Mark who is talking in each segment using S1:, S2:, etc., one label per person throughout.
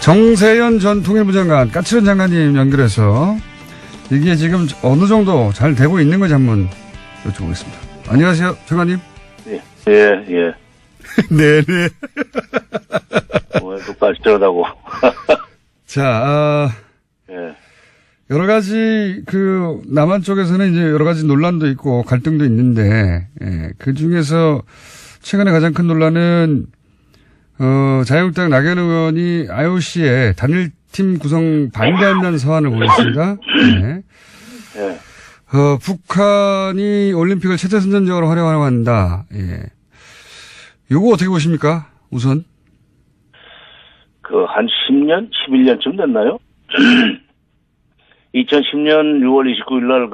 S1: 정세현 전 통일부 장관, 까칠한 장관님 연결해서 이게 지금 어느 정도 잘 되고 있는 건지 한번 여쭤보겠습니다. 안녕하세요, 장관님.
S2: 예.
S1: 네네.
S2: 또 까칠하다고.
S1: 자,
S2: 예.
S1: 여러 가지 남한 쪽에서는 이제 여러 가지 논란도 있고 갈등도 있는데, 그 중에서 최근에 가장 큰 논란은 자유한국당 낙연 의원이 IOC에 단일팀 구성 반대한다는 서한을 보냈습니다. 네.
S2: 예.
S1: 북한이 올림픽을 체제 선전적으로 활용하려고 한다. 예. 요거 어떻게 보십니까? 우선.
S2: 한 10년? 11년쯤 됐나요? 2010년 6월 29일 날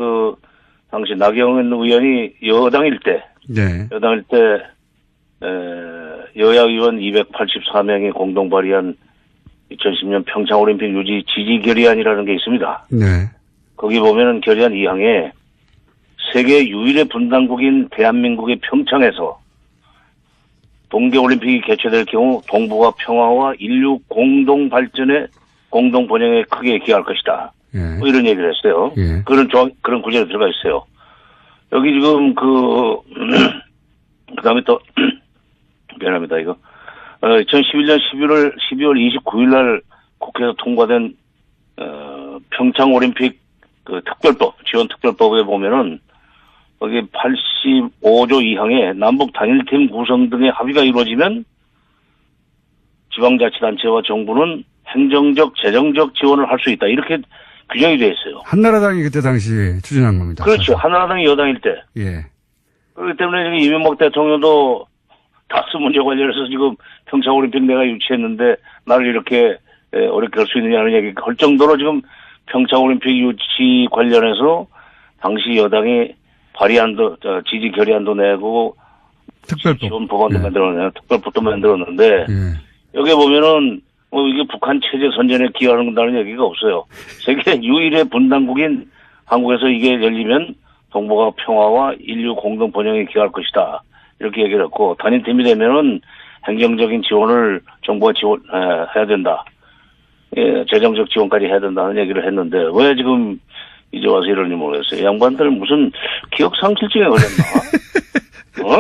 S2: 당시 나경원 의원이 여당일 때,
S1: 네.
S2: 여야 의원 284명이 공동 발의한 2010년 평창올림픽 유지 지지 결의안이라는 게 있습니다.
S1: 네.
S2: 거기 보면은 결의안 2항에 세계 유일의 분단국인 대한민국의 평창에서 동계올림픽이 개최될 경우 동북아 평화와 인류 공동 발전에 공동 번영에 크게 기여할 것이다.
S1: 예.
S2: 뭐 이런 얘기를 했어요.
S1: 예.
S2: 그런 구절이 들어가 있어요. 여기 지금 그다음에 또 미안합니다 이거 2011년 12월 29일 날 국회에서 통과된 평창 올림픽 특별법 지원 특별법에 보면은 거기 85조 2항에 남북 단일팀 구성 등의 합의가 이루어지면 지방자치단체와 정부는 행정적, 재정적 지원을 할 수 있다. 이렇게 규정이 되어 있어요.
S1: 한나라당이 그때 당시 추진한 겁니다.
S2: 그렇죠. 한나라당이 여당일 때.
S1: 예.
S2: 그렇기 때문에 지금 이명박 대통령도 다스 문제 관련해서 지금 평창올림픽 내가 유치했는데 나를 이렇게 어렵게 할 수 있느냐는 얘기 할 정도로 지금 평창올림픽 유치 관련해서 당시 여당이 발의안도, 지지 결의안도 내고
S1: 특별법.
S2: 지원 법안도
S1: 예.
S2: 만들어내고 특별법도 만들었는데
S1: 예.
S2: 여기 보면은 이게 북한 체제 선전에 기여한다는 얘기가 없어요. 세계 유일의 분단국인 한국에서 이게 열리면 동북아 평화와 인류 공동 번영에 기여할 것이다. 이렇게 얘기를 했고 단일팀이 되면은 행정적인 지원을 정부가 해야 된다. 예, 재정적 지원까지 해야 된다는 얘기를 했는데 왜 지금 이제 와서 이러는지 모르겠어요. 양반들 무슨 기억 상실증에 걸렸나?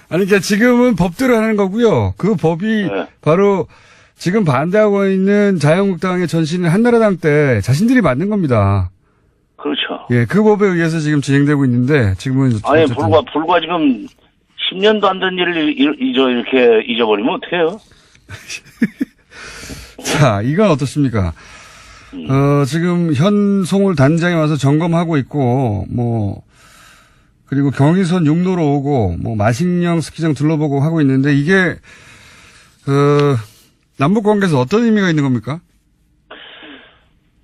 S1: 아니, 그러니까 지금은 법대로 하는 거고요. 그 법이
S2: 네.
S1: 바로 지금 반대하고 있는 자유한국당의 전신인 한나라당 때 자신들이 만든 겁니다.
S2: 그렇죠.
S1: 예, 그 법에 의해서 지금 진행되고 있는데 지금은
S2: 아니
S1: 어쨌든
S2: 불과 지금 10년도 안 된 일을 이렇게 잊어버리면 어떡해요?
S1: 자, 이건 어떻습니까? 지금 현송월 단장에 와서 점검하고 있고, 그리고 경의선 육로로 오고, 마식령 스키장 둘러보고 하고 있는데, 이게, 남북 관계에서 어떤 의미가 있는 겁니까?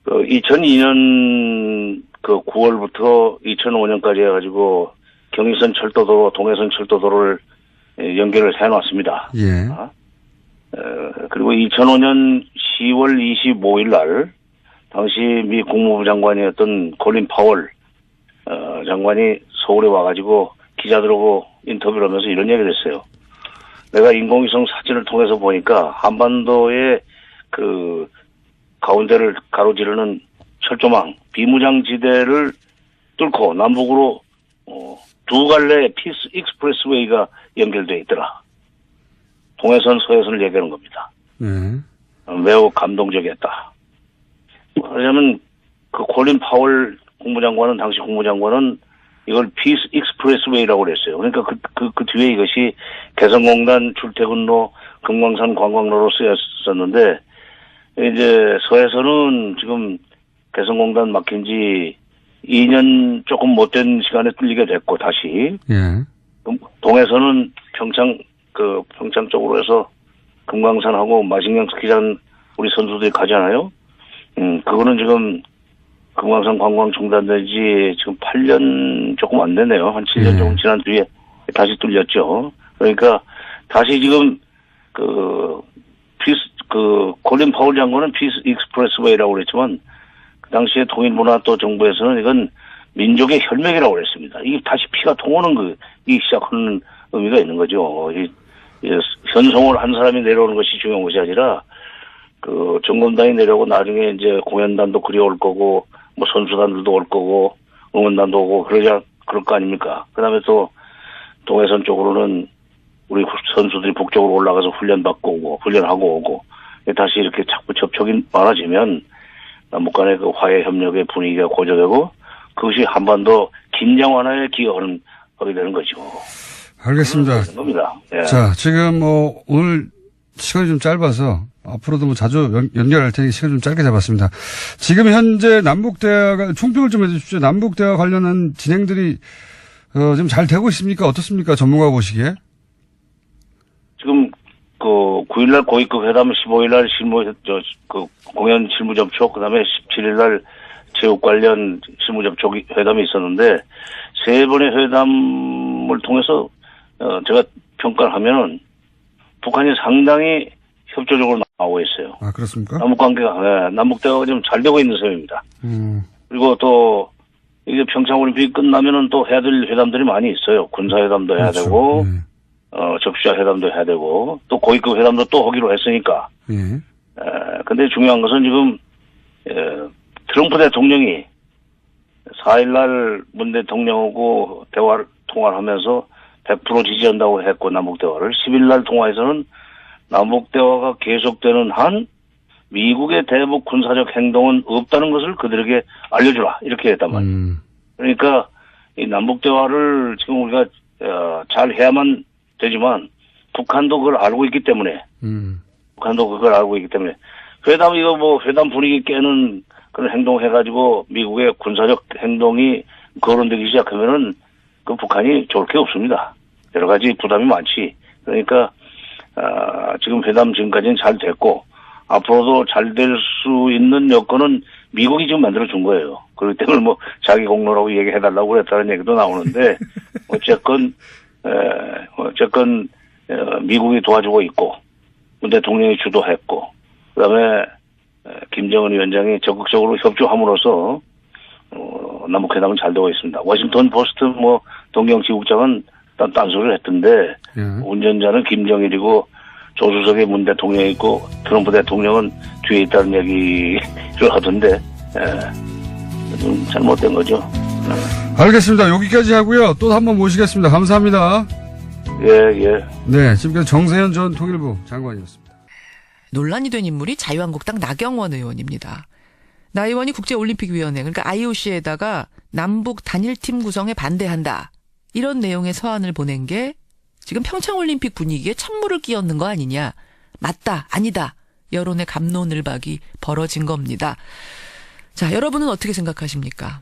S2: 2002년 9월부터 2005년까지 해가지고 경의선 철도도로, 동해선 철도도로를 연결을 해놨습니다.
S1: 예.
S2: 그리고 2005년 10월 25일 날 당시 미 국무부 장관이었던 콜린 파월 장관이 서울에 와가지고 기자들하고 인터뷰를 하면서 이런 얘기를 했어요. 내가 인공위성 사진을 통해서 보니까 한반도의 가운데를 가로지르는 철조망 비무장지대를 뚫고 남북으로 두 갈래의 피스 익스프레스웨이가 연결되어 있더라. 동해선 서해선을 얘기하는 겁니다. 매우 감동적이었다. 왜냐하면 콜린 파월 국무장관은 당시 국무장관은 이걸 피스 익스프레스웨이라고 그랬어요. 그러니까 그 뒤에 이것이 개성공단 출퇴근로 금강산 관광로로 쓰였었는데 이제 서해선은 지금 개성공단 막힌 지 2년 조금 못된 시간에 뚫리게 됐고 다시
S1: 예.
S2: 동해선은 평창 쪽으로 해서 금강산하고 마식령 스키장 우리 선수들이 가잖아요. 그거는 지금 금강산 관광 중단된 지 지금 8년 조금 안 되네요. 한 7년 조금 지난 뒤에 다시 뚫렸죠. 그러니까 다시 지금 콜린 파월 장관은 피스 익스프레스웨이라고 그랬지만 그 당시에 통일문화도 정부에서는 이건 민족의 혈맥이라고 그랬습니다. 이게 다시 피가 통하는 이 시작하는 의미가 있는 거죠. 현송을 한 사람이 내려오는 것이 중요한 것이 아니라 그 점검단이 내려오고 나중에 이제 공연단도 그리 올 거고 뭐 선수단들도 올 거고 응원단도 오고 그럴 거 아닙니까? 그다음에 또 동해선 쪽으로는 우리 선수들이 북쪽으로 올라가서 훈련받고 오고 훈련하고 오고 다시 이렇게 자꾸 접촉이 많아지면 남북 간의 그 화해 협력의 분위기가 고조되고 그것이 한반도 긴장 완화에 하게 되는 거죠.
S1: 알겠습니다.
S2: 그런 겁니다. 예.
S1: 자, 지금 오늘 시간이 좀 짧아서 앞으로도 뭐 자주 연결할 테니 시간 좀 짧게 잡았습니다. 지금 현재 남북대화가 총평을 좀 해주십시오. 남북대화 관련한 진행들이 지금 잘 되고 있습니까? 어떻습니까? 전문가 보시기에?
S2: 지금 그 9일날 고위급 회담, 15일날 공연 실무 접촉, 그다음에 17일날 체육 관련 실무 접촉 회담이 있었는데 세 번의 회담을 통해서 제가 평가를 하면은 북한이 상당히 협조적으로 나오고 있어요.
S1: 아, 그렇습니까?
S2: 남북 대화가 좀 잘 되고 있는 셈입니다. 그리고 또 이게 평창 올림픽이 끝나면은 또 해야 될 회담들이 많이 있어요. 군사 회담도 해야
S1: 그렇죠.
S2: 되고,
S1: 예.
S2: 적시자 회담도 해야 되고, 또 고위급 회담도 또 하기로 했으니까.
S1: 예.
S2: 근데 중요한 것은 지금 트럼프 대통령이 4일날 문 대통령하고 통화를 하면서 100% 지지한다고 했고 남북 대화를 10일날 통화에서는 남북 대화가 계속되는 한 미국의 대북 군사적 행동은 없다는 것을 그들에게 알려주라 이렇게 했단 말이에요. 그러니까 이 남북 대화를 지금 우리가 잘 해야만 되지만 북한도 그걸 알고 있기 때문에 회담 분위기 깨는 그런 행동해가지고 미국의 군사적 행동이 거론되기 시작하면은 그 북한이 좋을 게 없습니다. 여러 가지 부담이 많지. 그러니까 지금 회담 지금까지는 잘 됐고 앞으로도 잘 될 수 있는 여건은 미국이 지금 만들어 준 거예요. 그렇기 때문에 뭐 자기 공로라고 얘기해달라고 그랬다는 얘기도 나오는데 어쨌건 미국이 도와주고 있고 문 대통령이 주도했고 그다음에 김정은 위원장이 적극적으로 협조함으로써 남북회담은 잘 되고 있습니다. 워싱턴 포스트 동경지국장은 딴소리를 했던데 운전자는 김정일이고 조수석에 문 대통령이 있고 트럼프 대통령은 뒤에 있다는 얘기를 하던데 좀 잘못된 거죠.
S1: 알겠습니다. 여기까지 하고요. 또 한 번 모시겠습니다. 감사합니다.
S2: 예.
S1: 네, 지금까지 정세현 전 통일부 장관이었습니다.
S3: 논란이 된 인물이 자유한국당 나경원 의원입니다. 나 의원이 국제올림픽위원회 그러니까 IOC에다가 남북 단일팀 구성에 반대한다. 이런 내용의 서한을 보낸 게 지금 평창올림픽 분위기에 찬물을 끼얹는 거 아니냐. 맞다. 아니다. 여론의 갑론을박이 벌어진 겁니다. 자, 여러분은 어떻게 생각하십니까?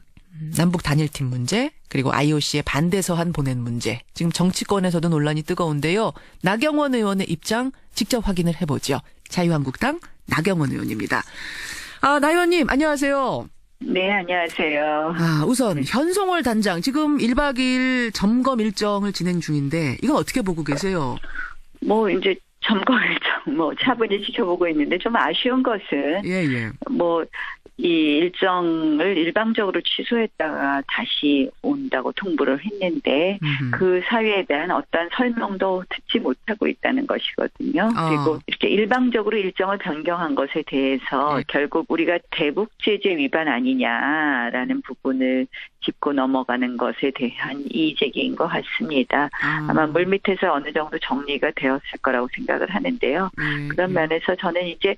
S3: 남북 단일팀 문제 그리고 IOC에 반대 서한 보낸 문제. 지금 정치권에서도 논란이 뜨거운데요. 나경원 의원의 입장 직접 확인을 해보죠. 자유한국당 나경원 의원입니다. 나 의원님 안녕하세요.
S4: 네, 안녕하세요.
S3: 우선 현송월 단장 지금 1박 2일 점검 일정을 진행 중인데 이건 어떻게 보고 계세요?
S4: 이제 점검 일정 차분히 지켜보고 있는데 좀 아쉬운 것은 이 일정을 일방적으로 취소했다가 다시 온다고 통보를 했는데 그 사유에 대한 어떤 설명도 듣지 못하고 있다는 것이거든요. 그리고 이렇게 일방적으로 일정을 변경한 것에 대해서 결국 우리가 대북 제재 위반 아니냐라는 부분을 짚고 넘어가는 것에 대한 이의제기인 것 같습니다. 아마 물밑에서 어느 정도 정리가 되었을 거라고 생각을 하는데요. 그런 면에서 저는 이제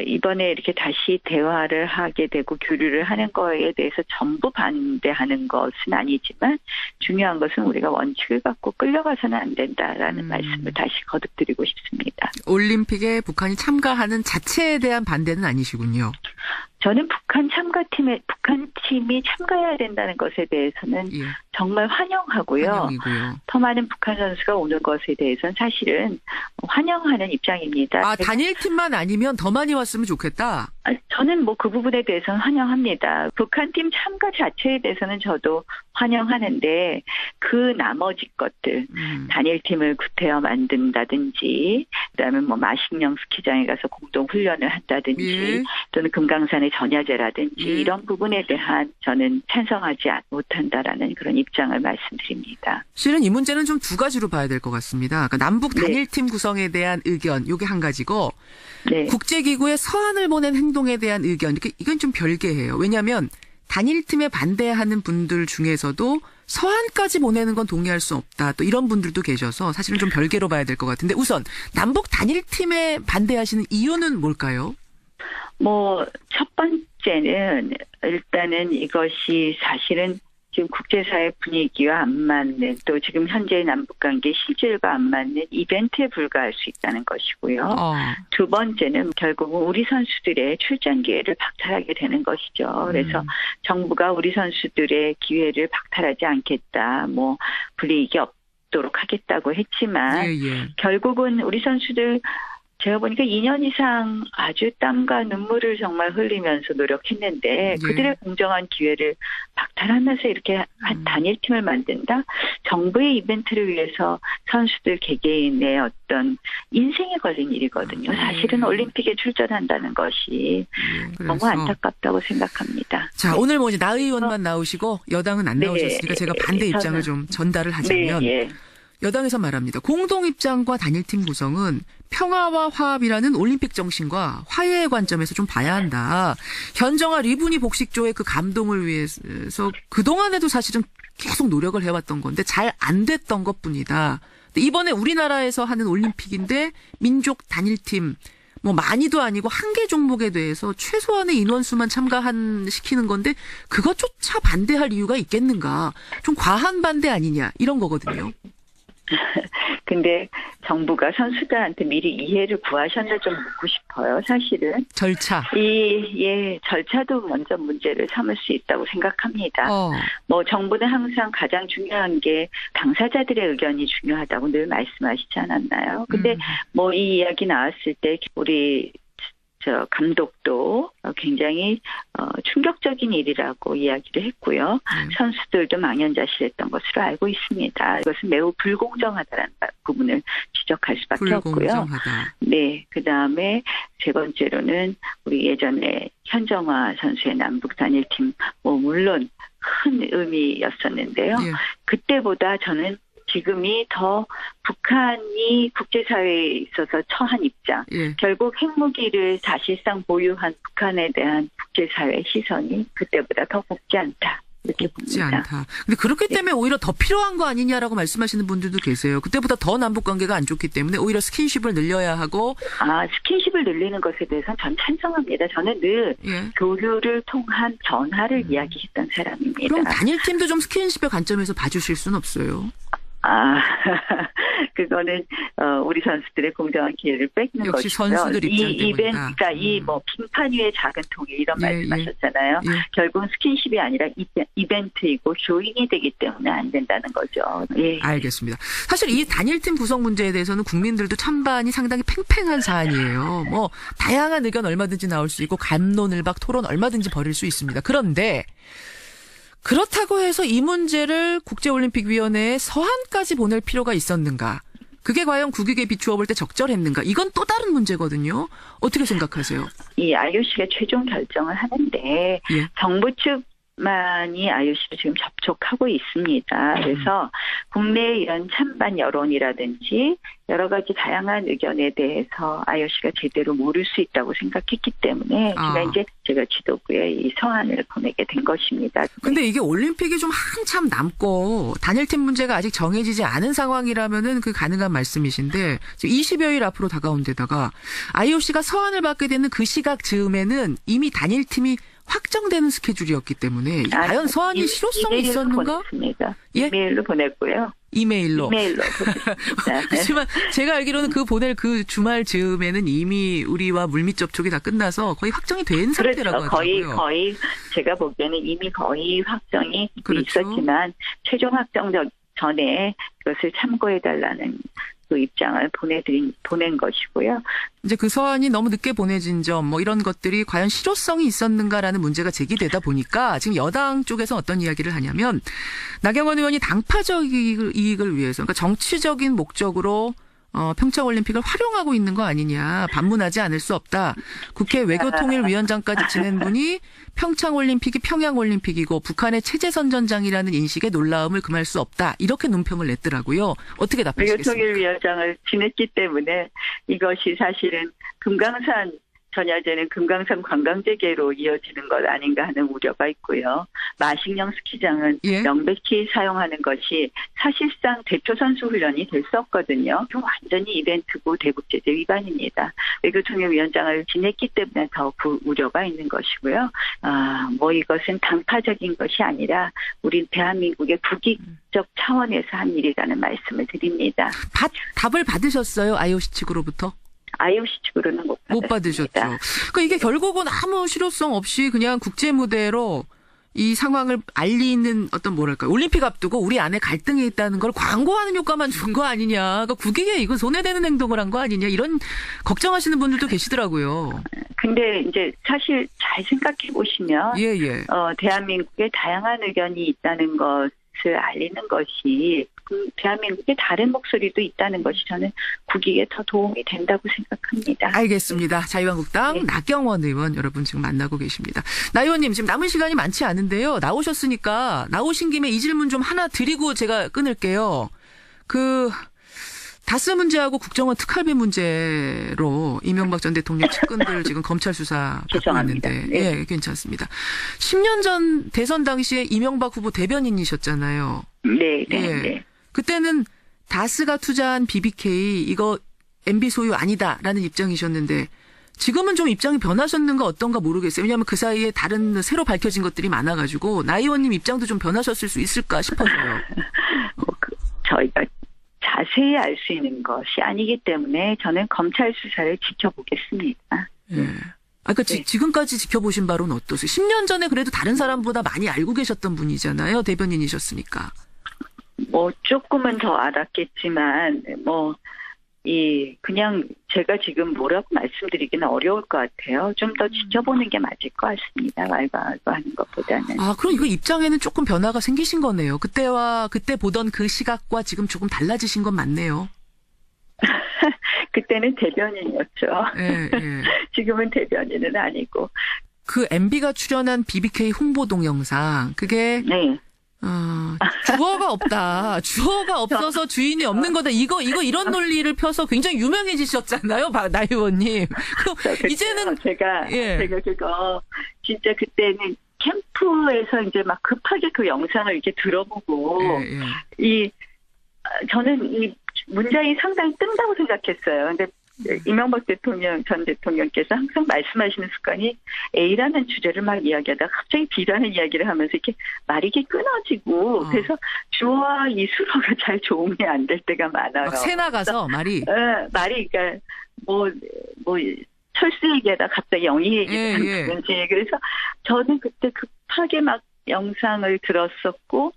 S4: 이번에 이렇게 다시 대화를 하게 되고 교류를 하는 거에 대해서 전부 반대하는 것은 아니지만 중요한 것은 우리가 원칙을 갖고 끌려가서는 안 된다라는 말씀을 다시 거듭드리고 싶습니다.
S3: 올림픽에 북한이 참가하는 자체에 대한 반대는 아니시군요.
S4: 저는 북한 팀이 참가해야 된다는 것에 대해서는 정말 환영하고요.
S3: 환영이고요.
S4: 더 많은 북한 선수가 오는 것에 대해서는 사실은 환영하는 입장입니다.
S3: 단일팀만 아니면 더 많이 왔으면 좋겠다.
S4: 저는 그 부분에 대해서는 환영합니다. 북한 팀 참가 자체에 대해서는 저도 환영하는데 그 나머지 것들 단일팀을 구태여 만든다든지 그다음에 마식령 스키장에 가서 공동 훈련을 한다든지 또는 금강산의 전야제라든지 한다라든지 이런 부분에 대한 저는 찬성하지 못한다라는 그런 입장을 말씀드립니다.
S3: 실은 이 문제는 좀 두 가지로 봐야 될 것 같습니다. 그러니까 남북 단일팀 구성에 대한 의견, 이게 한 가지고 국제기구에 서한을 보낸 행동에 대한 의견, 이건 좀 별개예요. 왜냐하면 단일팀에 반대하는 분들 중에서도 서한까지 보내는 건 동의할 수 없다. 또 이런 분들도 계셔서 사실은 좀 별개로 봐야 될 것 같은데 우선 남북 단일팀에 반대하시는 이유는 뭘까요?
S4: 첫 번째는 일단은 이것이 사실은 지금 국제사회 분위기와 안 맞는 또 지금 현재의 남북관계 실질과 안 맞는 이벤트에 불과할 수 있다는 것이고요. 두 번째는 결국은 우리 선수들의 출전 기회를 박탈하게 되는 것이죠. 그래서 정부가 우리 선수들의 기회를 박탈하지 않겠다. 불이익이 없도록 하겠다고 했지만 결국은 우리 선수들 제가 보니까 2년 이상 아주 땀과 눈물을 정말 흘리면서 노력했는데 그들의 공정한 기회를 박탈하면서 이렇게 한 단일팀을 만든다? 정부의 이벤트를 위해서 선수들 개개인의 어떤 인생에 걸린 일이거든요. 사실은 올림픽에 출전한다는 것이 너무 안타깝다고 생각합니다.
S3: 자, 오늘 이제 나 의원만 나오시고 여당은 안 나오셨으니까 제가 반대 입장을 좀 전달을 하자면 여당에서 말합니다. 공동 입장과 단일팀 구성은 평화와 화합이라는 올림픽 정신과 화해의 관점에서 좀 봐야 한다. 현정아 리브니 복식조의 그 감동을 위해서 그동안에도 사실은 계속 노력을 해왔던 건데 잘 안 됐던 것뿐이다. 이번에 우리나라에서 하는 올림픽인데 민족 단일팀 많이도 아니고 한 개 종목에 대해서 최소한의 인원수만 시키는 건데 그것조차 반대할 이유가 있겠는가. 좀 과한 반대 아니냐 이런 거거든요.
S4: 근데 정부가 선수들한테 미리 이해를 구하셨나 좀 묻고 싶어요. 사실은
S3: 절차.
S4: 절차도 먼저 문제를 삼을 수 있다고 생각합니다. 정부는 항상 가장 중요한 게 당사자들의 의견이 중요하다고 늘 말씀하시지 않았나요? 근데 이 이야기 나왔을 때 우리 감독도 굉장히 충격적인 일이라고 이야기를 했고요. 선수들도 망연자실했던 것으로 알고 있습니다. 이것은 매우 불공정하다는 부분을 지적할 수밖에 없고요. 네, 그다음에 세 번째로는 우리 예전에 현정화 선수의 남북 단일팀 물론 큰 의미였었는데요. 그때보다 저는 지금이 더 북한이 국제사회에 있어서 처한 입장, 결국 핵무기를 사실상 보유한 북한에 대한 국제사회의 시선이 그때보다 더 곱지 않다. 이렇게 봅니다.
S3: 근데 그렇기 때문에 오히려 더 필요한 거 아니냐라고 말씀하시는 분들도 계세요. 그때보다 더 남북관계가 안 좋기 때문에 오히려 스킨십을 늘려야 하고.
S4: 스킨십을 늘리는 것에 대해서는 전 찬성합니다. 저는 늘 교류를 통한 전화를 이야기했던 사람입니다.
S3: 그럼 단일팀도 좀 스킨십의 관점에서 봐주실 수는 없어요?
S4: 그거는 우리 선수들의 공정한 기회를 뺏는
S3: 역시
S4: 것이고요.
S3: 선수들 입장 때문이다.
S4: 이 이벤트가 빈판 위의 작은 통일 이런 말씀하셨잖아요. 결국은 스킨십이 아니라 이벤트이고 조인이 되기 때문에 안 된다는 거죠.
S3: 알겠습니다. 사실 이 단일팀 구성 문제에 대해서는 국민들도 찬반이 상당히 팽팽한 사안이에요. 다양한 의견 얼마든지 나올 수 있고 갑론을박 토론 얼마든지 벌일 수 있습니다. 그런데 그렇다고 해서 이 문제를 국제올림픽위원회에 서한까지 보낼 필요가 있었는가? 그게 과연 국익에 비추어 볼 때 적절했는가? 이건 또 다른 문제거든요. 어떻게 생각하세요?
S4: 이 IOC가 최종 결정을 하는데 정부 측만이 IOC를 지금 접촉하고 있습니다. 그래서 국내의 이런 찬반 여론이라든지 여러 가지 다양한 의견에 대해서 IOC가 제대로 모를 수 있다고 생각했기 때문에 제가 지도부에 이 서한을 보내게 된 것입니다.
S3: 근데 이게 올림픽이 좀 한참 남고 단일팀 문제가 아직 정해지지 않은 상황이라면은 그 가능한 말씀이신데 20여일 앞으로 다가온 데다가 IOC가 서한을 받게 되는 그 시각 즈음에는 이미 단일팀이 확정되는 스케줄이었기 때문에 과연 서한이 실효성이 있었는가?
S4: 보냈습니다. 이메일로 보냈고요.
S3: 이메일로
S4: 보냈습니다.
S3: 하지만 제가 알기로는 보낼 그 주말 즈음에는 이미 우리와 물밑 접촉이 다 끝나서 거의 확정이 된 상태라고 하더라고요.
S4: 거의 제가 보기에는 이미 거의 확정이 있었지만 최종 확정 전에 그것을 참고해달라는 그 입장을 보낸 것이고요.
S3: 이제 그 서한이 너무 늦게 보내진 점, 이런 것들이 과연 실효성이 있었는가라는 문제가 제기되다 보니까 지금 여당 쪽에서 어떤 이야기를 하냐면 나경원 의원이 당파적 이익을 위해서, 그러니까 정치적인 목적으로 평창올림픽을 활용하고 있는 거 아니냐. 반문하지 않을 수 없다. 국회 외교통일위원장까지 지낸 분이 평창올림픽이 평양올림픽이고 북한의 체제선전장이라는 인식에 놀라움을 금할 수 없다. 이렇게 논평을 냈더라고요. 어떻게 답하시겠습니까?
S4: 외교통일위원장을 지냈기 때문에 이것이 사실은 금강산 전야제는 금강산 관광재개로 이어지는 것 아닌가 하는 우려가 있고요. 마식령 스키장은 명백히 사용하는 것이 사실상 대표 선수 훈련이 될 수 없거든요. 완전히 이벤트고 대북제재 위반입니다. 외교통일위원장을 지냈기 때문에 더 그 우려가 있는 것이고요. 이것은 당파적인 것이 아니라 우리 대한민국의 국익적 차원에서 한 일이라는 말씀을 드립니다.
S3: 답을 받으셨어요? IOC 측으로부터?
S4: IOC 측으로는 못
S3: 받으셨죠. 그러니까 이게 결국은 아무 실효성 없이 그냥 국제 무대로 이 상황을 알리는 어떤 올림픽 앞두고 우리 안에 갈등이 있다는 걸 광고하는 효과만 준 거 아니냐. 그러니까 국익에 이거 손해되는 행동을 한 거 아니냐. 이런 걱정하시는 분들도 계시더라고요. 근데
S4: 이제 사실 잘 생각해 보시면 대한민국에 다양한 의견이 있다는 것을 알리는 것이 대한민국의 다른 목소리도 있다는 것이 저는 국익에 더 도움이 된다고 생각합니다.
S3: 알겠습니다. 자유한국당 나경원 의원 여러분 지금 만나고 계십니다. 나 의원님 지금 남은 시간이 많지 않은데요. 나오셨으니까 나오신 김에 이 질문 좀 하나 드리고 제가 끊을게요. 다스 문제하고 국정원 특활비 문제로 이명박 전 대통령 측근들 지금 검찰 수사 받고 있는데 괜찮습니다. 10년 전 대선 당시에 이명박 후보 대변인이셨잖아요.
S4: 네.
S3: 그때는 다스가 투자한 BBK 이거 MB 소유 아니다라는 입장이셨는데 지금은 좀 입장이 변하셨는가 어떤가 모르겠어요. 왜냐하면 그 사이에 다른 새로 밝혀진 것들이 많아가지고 나 의원님 입장도 좀 변하셨을 수 있을까 싶어서요.
S4: 저희가 자세히 알 수 있는 것이 아니기 때문에 저는 검찰 수사를 지켜보겠습니다.
S3: 지금까지 지켜보신 바로는 어떠세요? 10년 전에 그래도 다른 사람보다 많이 알고 계셨던 분이잖아요. 대변인이셨으니까.
S4: 조금은 더 알았겠지만, 그냥 제가 지금 뭐라고 말씀드리기는 어려울 것 같아요. 좀 더 지켜보는 게 맞을 것 같습니다. 말고 하는 것보다는.
S3: 그럼 이거 입장에는 조금 변화가 생기신 거네요. 그때 보던 그 시각과 지금 조금 달라지신 건 맞네요.
S4: 그때는 대변인이었죠. 지금은 대변인은 아니고.
S3: 그 MB가 출연한 BBK 홍보 동영상, 그게 주어가 없다. 주어가 없어서 주인이 없는 거다. 이런 논리를 펴서 굉장히 유명해지셨잖아요, 나 의원님. 이제는
S4: 제가 그거 진짜 그때는 캠프에서 이제 막 급하게 그 영상을 이렇게 들어보고 저는 이 문장이 상당히 뜬다고 생각했어요. 근데 이명박 전 대통령께서 항상 말씀하시는 습관이 A라는 주제를 막 이야기하다가 갑자기 B라는 이야기를 하면서 이렇게 말이 이렇게 끊어지고 그래서 주어와 이 수어가 잘 조응이 안 될 때가 많아요.
S3: 막 새 나가서 말이.
S4: 말이 그러니까 철수 얘기하다 갑자기 영희 얘기하는지 그래서 저는 그때 급하게 막 영상을 들었었고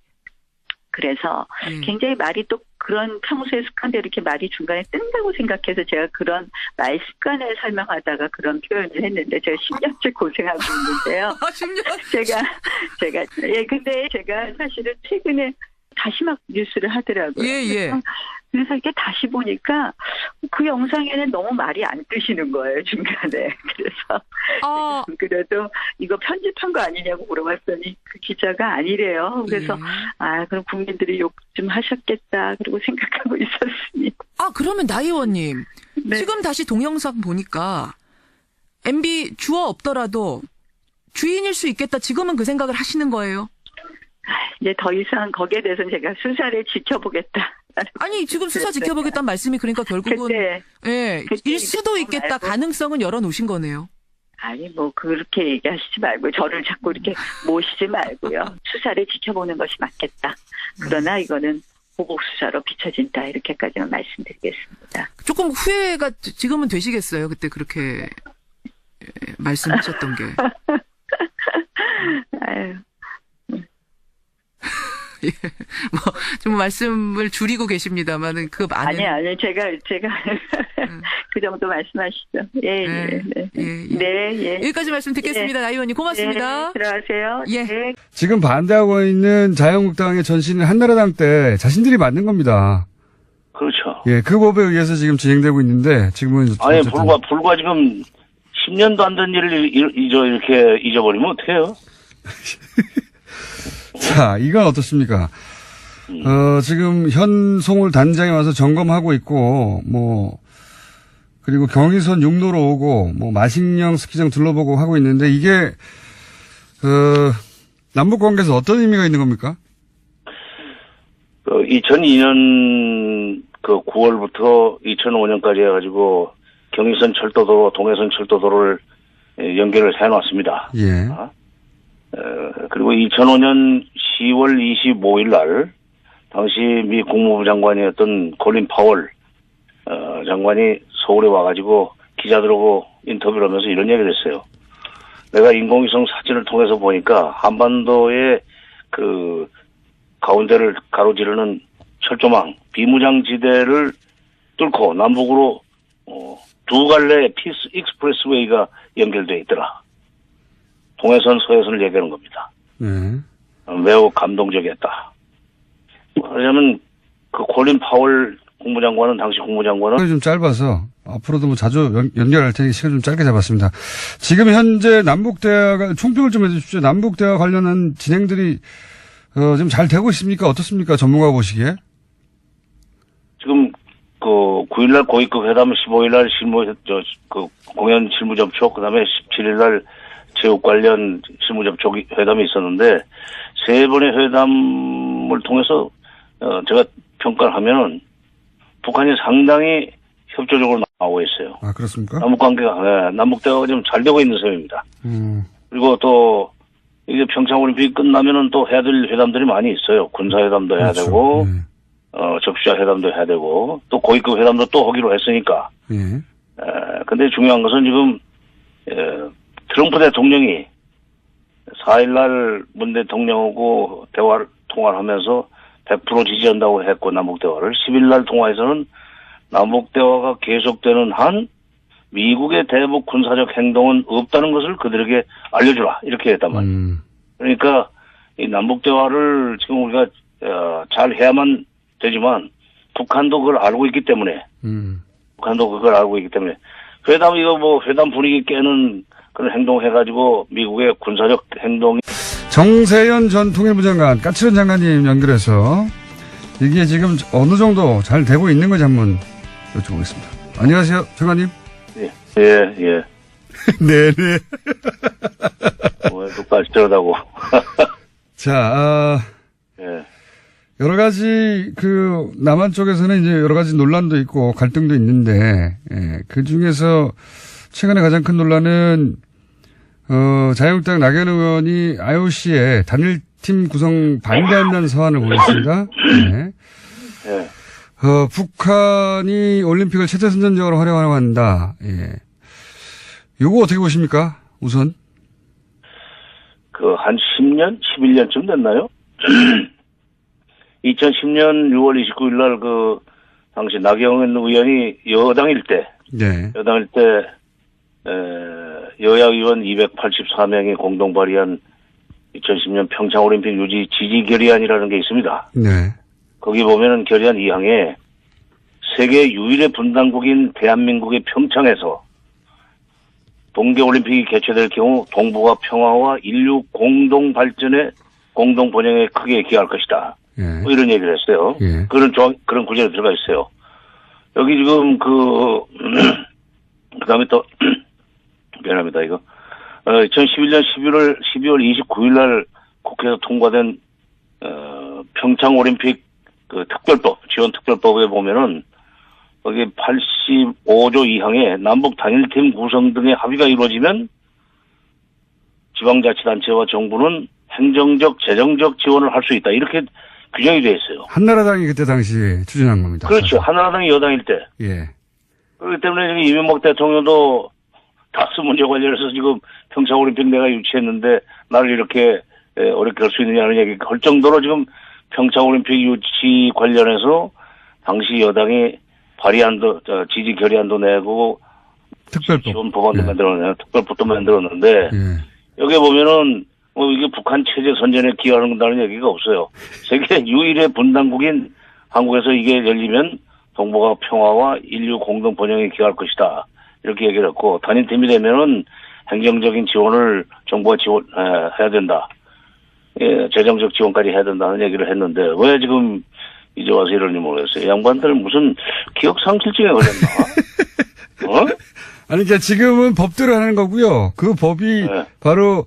S4: 그래서 굉장히 말이 또 그런 평소의 습관대로 이렇게 말이 중간에 뜬다고 생각해서 제가 그런 말 습관을 설명하다가 그런 표현을 했는데 제가 10년째 고생하고 있는데요.
S3: 10년?
S4: 근데 제가 사실은 최근에 다시 막 뉴스를 하더라고요. 그래서 이렇게 다시 보니까 그 영상에는 너무 말이 안 뜨시는 거예요, 중간에. 그래서 그래도 이거 편집한 거 아니냐고 물어봤더니 그 기자가 아니래요. 그래서 그럼 국민들이 욕 좀 하셨겠다 그러고 생각하고 있었습니다.
S3: 그러면 나 의원님 지금 다시 동영상 보니까 MB 주어 없더라도 주인일 수 있겠다. 지금은 그 생각을 하시는 거예요?
S4: 이제 더 이상 거기에 대해서는 제가 수사를 지켜보겠다.
S3: 아니 지금 수사 지켜보겠다는 말씀이 그러니까 결국은 일 수도 있겠다. 가능성은 열어놓으신 거네요.
S4: 아니 그렇게 얘기하시지 말고 저를 자꾸 이렇게 모시지 말고요. 수사를 지켜보는 것이 맞겠다. 그러나 이거는 보복 수사로 비춰진다. 이렇게까지만 말씀드리겠습니다.
S3: 조금 후회가 지금은 되시겠어요? 그때 그렇게 말씀하셨던 게.
S4: 아유.
S3: 좀 말씀을 줄이고 계십니다만은 그 안에
S4: 아니 제가 그 정도 말씀하시죠.
S3: 여기까지 말씀 듣겠습니다. 나 의원님 고맙습니다.
S4: 들어가세요.
S1: 지금 반대하고 있는 자유한국당의 전신은 한나라당 때 자신들이 만든 겁니다.
S2: 그렇죠.
S1: 예, 그 법에 의해서 지금 진행되고 있는데 지금은
S2: 아니 불과 지금 10년도 안 된 일을 이렇게 잊어버리면 어떡해요?
S1: 자, 이건 어떻습니까? 지금 현송월 단장에 와서 점검하고 있고, 그리고 경의선 육로로 오고, 마식령 스키장 둘러보고 하고 있는데, 이게, 남북 관계에서 어떤 의미가 있는 겁니까?
S2: 2002년 9월부터 2005년까지 해가지고, 경의선 철도도로, 동해선 철도도를 연결을 해놨습니다.
S1: 예.
S2: 그리고 2005년 10월 25일 날, 당시 미 국무부 장관이었던 콜린 파월 장관이 서울에 와가지고 기자들하고 인터뷰를 하면서 이런 얘기를 했어요. 내가 인공위성 사진을 통해서 보니까 한반도의 그 가운데를 가로지르는 철조망, 비무장지대를 뚫고 남북으로 두 갈래 피스 익스프레스웨이가 연결되어 있더라. 동해선, 서해선을 얘기하는 겁니다. 매우 감동적이었다. 왜냐하면 그 콜린 파월 국무장관은 당시 국무장관은
S1: 좀 짧아서 앞으로도 자주 연결할 테니 시간 좀 짧게 잡았습니다. 지금 현재 남북대화가 총평을 좀 해주십시오. 남북대화 관련한 진행들이 지금 잘 되고 있습니까? 어떻습니까? 전문가가 보시기에?
S2: 지금 그 9일날 고위급 회담, 15일날 공연 실무 접촉, 그다음에 17일날 체육 관련 실무 접촉 회담이 있었는데 세 번의 회담을 통해서 제가 평가를 하면은 북한이 상당히 협조적으로 나오고 있어요.
S1: 아, 그렇습니까?
S2: 남북대화가 좀 잘 되고 있는 셈입니다. 그리고 또 이게 평창 올림픽이 끝나면은 또 해야 될 회담들이 많이 있어요. 군사회담도 해야
S1: 그렇죠.
S2: 되고, 적시자 회담도 해야 되고, 또 고위급 회담도 또 하기로 했으니까. 근데 중요한 것은 지금, 트럼프 대통령이 4일날 문 대통령하고 통화를 하면서 100% 지지한다고 했고, 남북대화를. 10일날 통화에서는 남북대화가 계속되는 한 미국의 대북 군사적 행동은 없다는 것을 그들에게 알려주라. 이렇게 했단 말이에요. 그러니까 이 남북대화를 지금 우리가 잘 해야만 되지만 북한도 그걸 알고 있기 때문에 회담 분위기 깨는 그런 행동 해가지고 미국의 군사적 행동이
S1: 정세현 전 통일부 장관, 까칠한 장관님 연결해서 이게 지금 어느 정도 잘 되고 있는 건지 한번 여쭤보겠습니다. 안녕하세요, 장관님.
S2: 예.
S1: 네네.
S2: 또 까칠하다고.
S1: 자,
S2: 예.
S1: 여러 가지 남한 쪽에서는 이제 여러 가지 논란도 있고 갈등도 있는데, 그 중에서 최근에 가장 큰 논란은 자유한국당 나경원 의원이 IOC에 단일팀 구성 반대한다는 서한을 보냈습니다. 네.
S2: 예.
S1: 북한이 올림픽을 최대 선전적으로 활용하려고 한다. 예. 요거 어떻게 보십니까? 우선.
S2: 한 10년? 11년쯤 됐나요? 2010년 6월 29일 날 당시 나경원 의원이 여당일 때, 여야 의원 284명이 공동 발의한 2010년 평창올림픽 유지 지지 결의안이라는 게 있습니다.
S1: 네.
S2: 거기 보면은 결의안 2항에 세계 유일의 분단국인 대한민국의 평창에서 동계올림픽이 개최될 경우 동북아 평화와 인류 공동 발전에 공동 번영에 크게 기여할 것이다. 뭐 이런 얘기를 했어요. 그런 구절이 들어가 있어요. 여기 지금 그다음에 또 미안합니다 이거 2011년 12월 29일 날 국회에서 통과된 평창 올림픽 특별법 지원 특별법에 보면은 거기 85조 2항에 남북 단일팀 구성 등의 합의가 이루어지면 지방자치단체와 정부는 행정적, 재정적 지원을 할 수 있다. 이렇게 규정이 되어 있어요.
S1: 한나라당이 그때 당시 추진한 겁니다.
S2: 그렇죠. 한나라당이 여당일 때.
S1: 예.
S2: 그렇기 때문에 지금 이명박 대통령도 다스 문제 관련해서 지금 평창올림픽 내가 유치했는데 나를 이렇게 어렵게 할 수 있느냐는 얘기 할 정도로 지금 평창올림픽 유치 관련해서 당시 여당이 발의안도, 지지 결의안도 내고
S1: 특별법.
S2: 지원 법안도 특별법도 만들었는데 여기 보면은 이게 북한 체제 선전에 기여한다는 얘기가 없어요. 세계 유일의 분단국인 한국에서 이게 열리면 동북아 평화와 인류 공동 번영에 기여할 것이다. 이렇게 얘기를 했고, 단일팀이 되면은 행정적인 지원을 정부가 해야 된다. 예, 재정적 지원까지 해야 된다는 얘기를 했는데, 왜 지금 이제 와서 이러는지 모르겠어요. 양반들 무슨 기억상실증에 걸렸나? 어?
S1: 아니, 그러니까 지금은 법대로 하는 거고요. 그 법이
S2: 네.
S1: 바로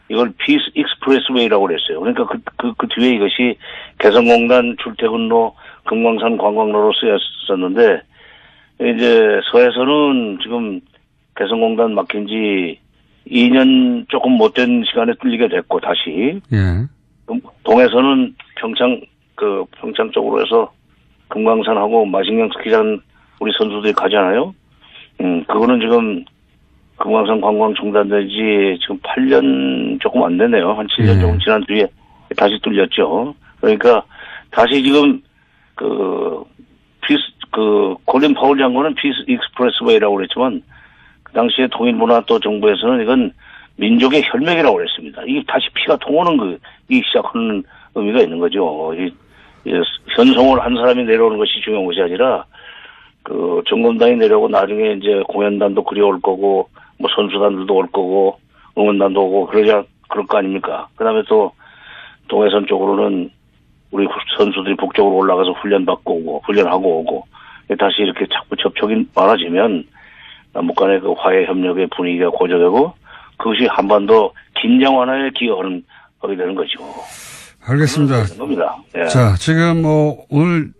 S2: 이걸 피스 익스프레스웨이라고 그랬어요. 그러니까 그 뒤에 이것이 개성공단 출퇴근로, 금강산 관광로로 쓰였었는데, 이제 서해선은 지금 개성공단 막힌 지 2년 조금 못된 시간에 뚫리게 됐고, 다시.
S1: 예.
S2: 동해선은 평창 쪽으로 해서 금강산하고 마식령 스키장 우리 선수들이 가잖아요. 그거는 지금 금강산 관광 중단된 지 지금 8년 조금 안 되네요. 한 7년 조금 지난 뒤에 다시 뚫렸죠. 그러니까 다시 지금 콜린 파월 장관은 피스 익스프레스웨이라고 그랬지만 그 당시에 통일부나 또 정부에서는 이건 민족의 혈맥이라고 그랬습니다. 이게 다시 피가 통하는 이 시작하는 의미가 있는 거죠. 현송을 한 사람이 내려오는 것이 중요한 것이 아니라 정검단이 내려오고 나중에 이제 공연단도 그리 올 거고 뭐 선수단들도 올 거고 응원단도 오고 그럴 거 아닙니까? 그다음에 또 동해선 쪽으로는 우리 선수들이 북쪽으로 올라가서 훈련받고 오고 훈련하고 오고 다시 이렇게 자꾸 접촉이 많아지면 남북 간의 그 화해 협력의 분위기가 고조되고 그것이 한반도 긴장 완화에 기여하게 되는 거죠.
S1: 알겠습니다.
S2: 겁니다. 예.
S1: 자, 지금 오늘